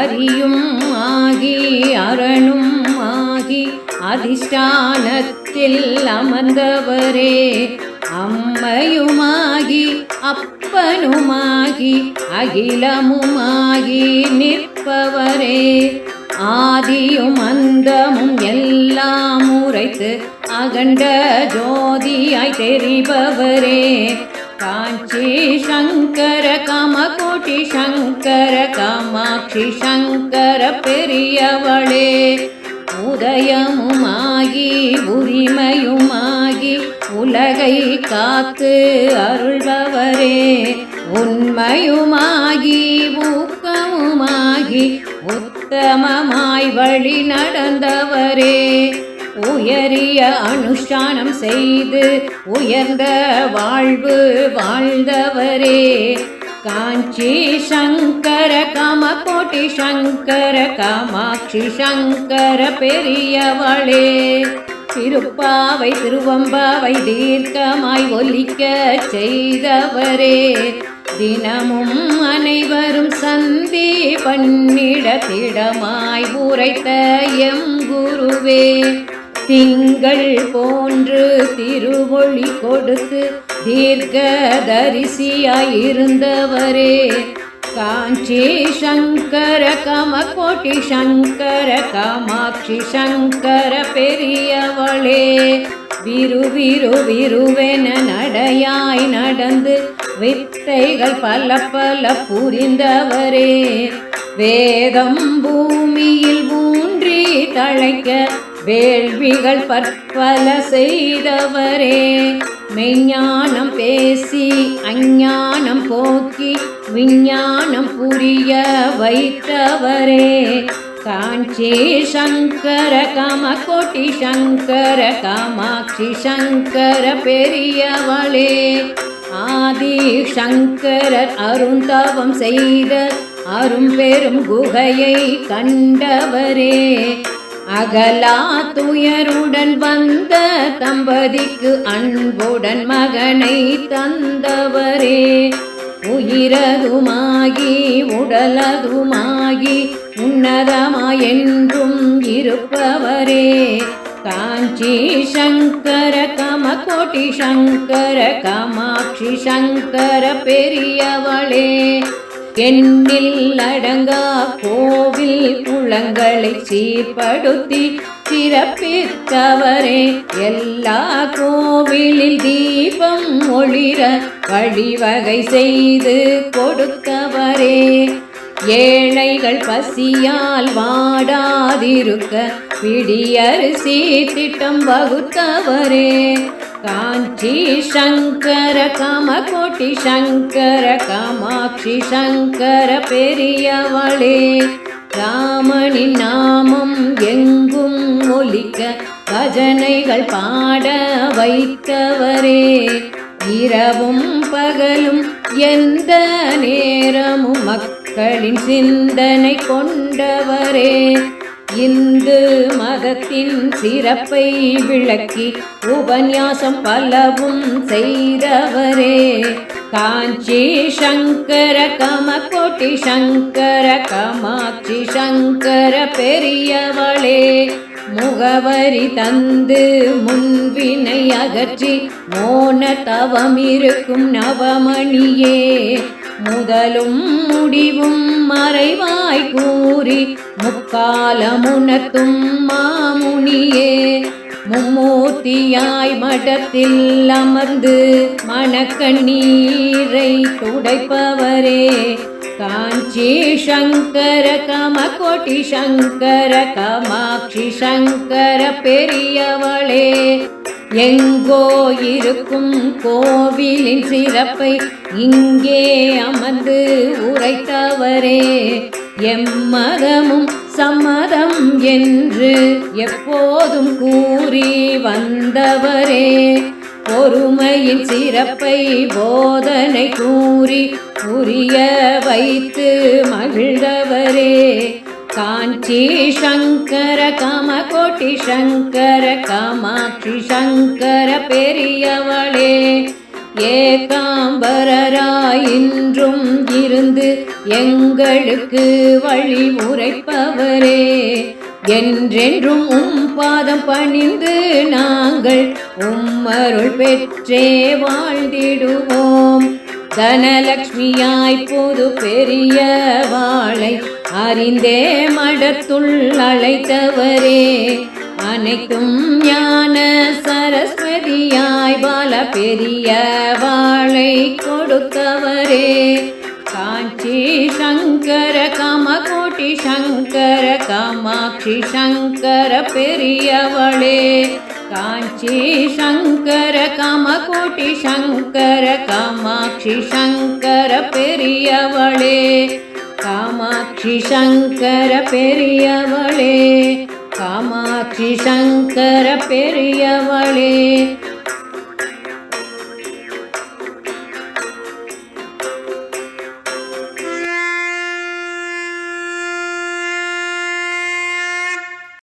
அரியும் ஆகி அரணும் ஆகி அதிஷ்டானத்தில் அமர்ந்தவரே, அம்மையுமாகி அப்பனுமாகி அகிலமுமாகி நிற்பவரே, ஆதியும் அந்தமும் எல்லாம் உரைத்து அகண்ட ஜோதியாய் தெரிபவரே, காஞ்சி சங்கர காமகோட்டி சங்கர காமாட்சி சங்கர பெரியவளே, உதயமுமாகி உரிமையுமாகி உலகை காத்து அருள்பவரே, உண்மையுமாகி ஊக்கமுமாகி உத்தமமாய் வழி நடந்தவரே, உயரிய அனுஷ்டானம் செய்து உயர்ந்த வாழ்வு வாழ்ந்தவரே, காஞ்சி சங்கர காமகோட்டி சங்கர காமாட்சி சங்கர பெரியவளே, திருப்பாவை திருவம்பாவை தீர்க்கமாய் ஒலிக்க செய்தவரே, தினமும் அனைவரும் சந்தி பண்ணிட திடமாய் உரைத்த எம் குருவே, திங்கள் போன்று திருவொளி கொடுத்து தீர்க்க தரிசியாயிருந்தவரே, காஞ்சி சங்கர காமகோட்டி சங்கர காமாட்சி சங்கர பெரியவளே, விறுவிறு விறுவென நடையாய் நடந்து வித்தைகள் பல பல புரிந்தவரே, வேதம் பூமியில் ஊன்றி தழைக்க வேள்விகள் பற்பல செய்தவரே, மெய்ஞானம் பேசி அஞ்ஞானம் போக்கி விஞ்ஞானம் புரிய வைத்தவரே, காஞ்சி சங்கர காமகோட்டி சங்கர காமாட்சி சங்கர பெரியவளே, ஆதி சங்கரர் அருந்தவம் செய்த அரும்பெரும் குகையை கண்டவரே, அகலா துயருடன் வந்த தம்பதிக்கு அன்புடன் மகனை தந்தவரே, உயிரதுமாகி உடலதுமாகி உன்னதமாயென்றும் இருப்பவரே, காஞ்சி சங்கர காமகோட்டி சங்கர காமாட்சி சங்கர பெரியவளே, எண்ணில் அடங்கா கோவில் குளங்களை சீர்படுத்தி சிறப்பித்தவரே, எல்லா கோவிலில் தீபம் ஒளிர வழிவகை செய்து கொடுத்தவரே, ஏழைகள் பசியால் வாடாதிருக்க பிடியரிசி திட்டம் வகுத்தவரே, காஞ்சி சங்கர காமகோட்டி சங்கர காமாட்சி சங்கர பெரியவளே, ராமனின் நாமம் எங்கும் ஒலிக்க பஜனைகள் பாட வைத்தவரே, இரவும் பகலும் எந்த நேரமும் மக்களின் சிந்தனை கொண்டவரே, இந்து மதத்தின் சிறப்பை விளக்கி உபன்யாசம் பலவும் செய்தவரே, காஞ்சி சங்கர காமகோட்டி சங்கர காமாட்சி சங்கர பெரியவளே, முகவரி தந்து முன்வினை அகற்றி மோன தவம் இருக்கும் நவமணியே, முதலும் முடிவும் மறைவாய் கூறி முக்காலமுணர்த்தும் மாமுனியே, மும்மூர்த்தியாய் மடத்தில் அமர்ந்து மனக்கண்ணீரை துடைப்பவரே, காஞ்சி சங்கர காமகோட்டி சங்கர காமாட்சி சங்கர பெரியவளே, எங்கோ இருக்கும் கோவிலின் சிறப்பை இங்கே அமர்ந்து உரைத்தவரே, எம்மதமும் சம்மதம் என்று எப்போதும் கூறி வந்தவரே, பொறுமையின் சிறப்பை போதனை கூறி புரிய வைத்து மகிழ்ந்தவரே, காஞ்சி சங்கர காமகோட்டி சங்கர காமாட்சி சங்கர பெரியவளே, ஏகாம்பரராய் இன்றும் இருந்து எங்களுக்கு வழி உரைப்பவரே, என்றென்றும் பாதம் பணிந்து நாங்கள் அருள் பெற்றே வாழ்ந்திடுவோம். தனலக்ஷ்மியாய் புது பெரிய வாளை அறிந்தே மடத்துள் அழைத்தவரே, அனைத்தும் ஞான சரஸ்வதியாய் பால பெரிய வாளை கொடுத்தவரே, காஞ்சி சங்கர காமகோட்டி சங்கர காமாட்சி சங்கர பெரியவளே, காஞ்சி சங்கர காமகோட்டி சங்கர காமாட்சி சங்கர பெரியவளே, காமாட்சி சங்கர பெரியவளே, காமாட்சி சங்கர பெரியவளே,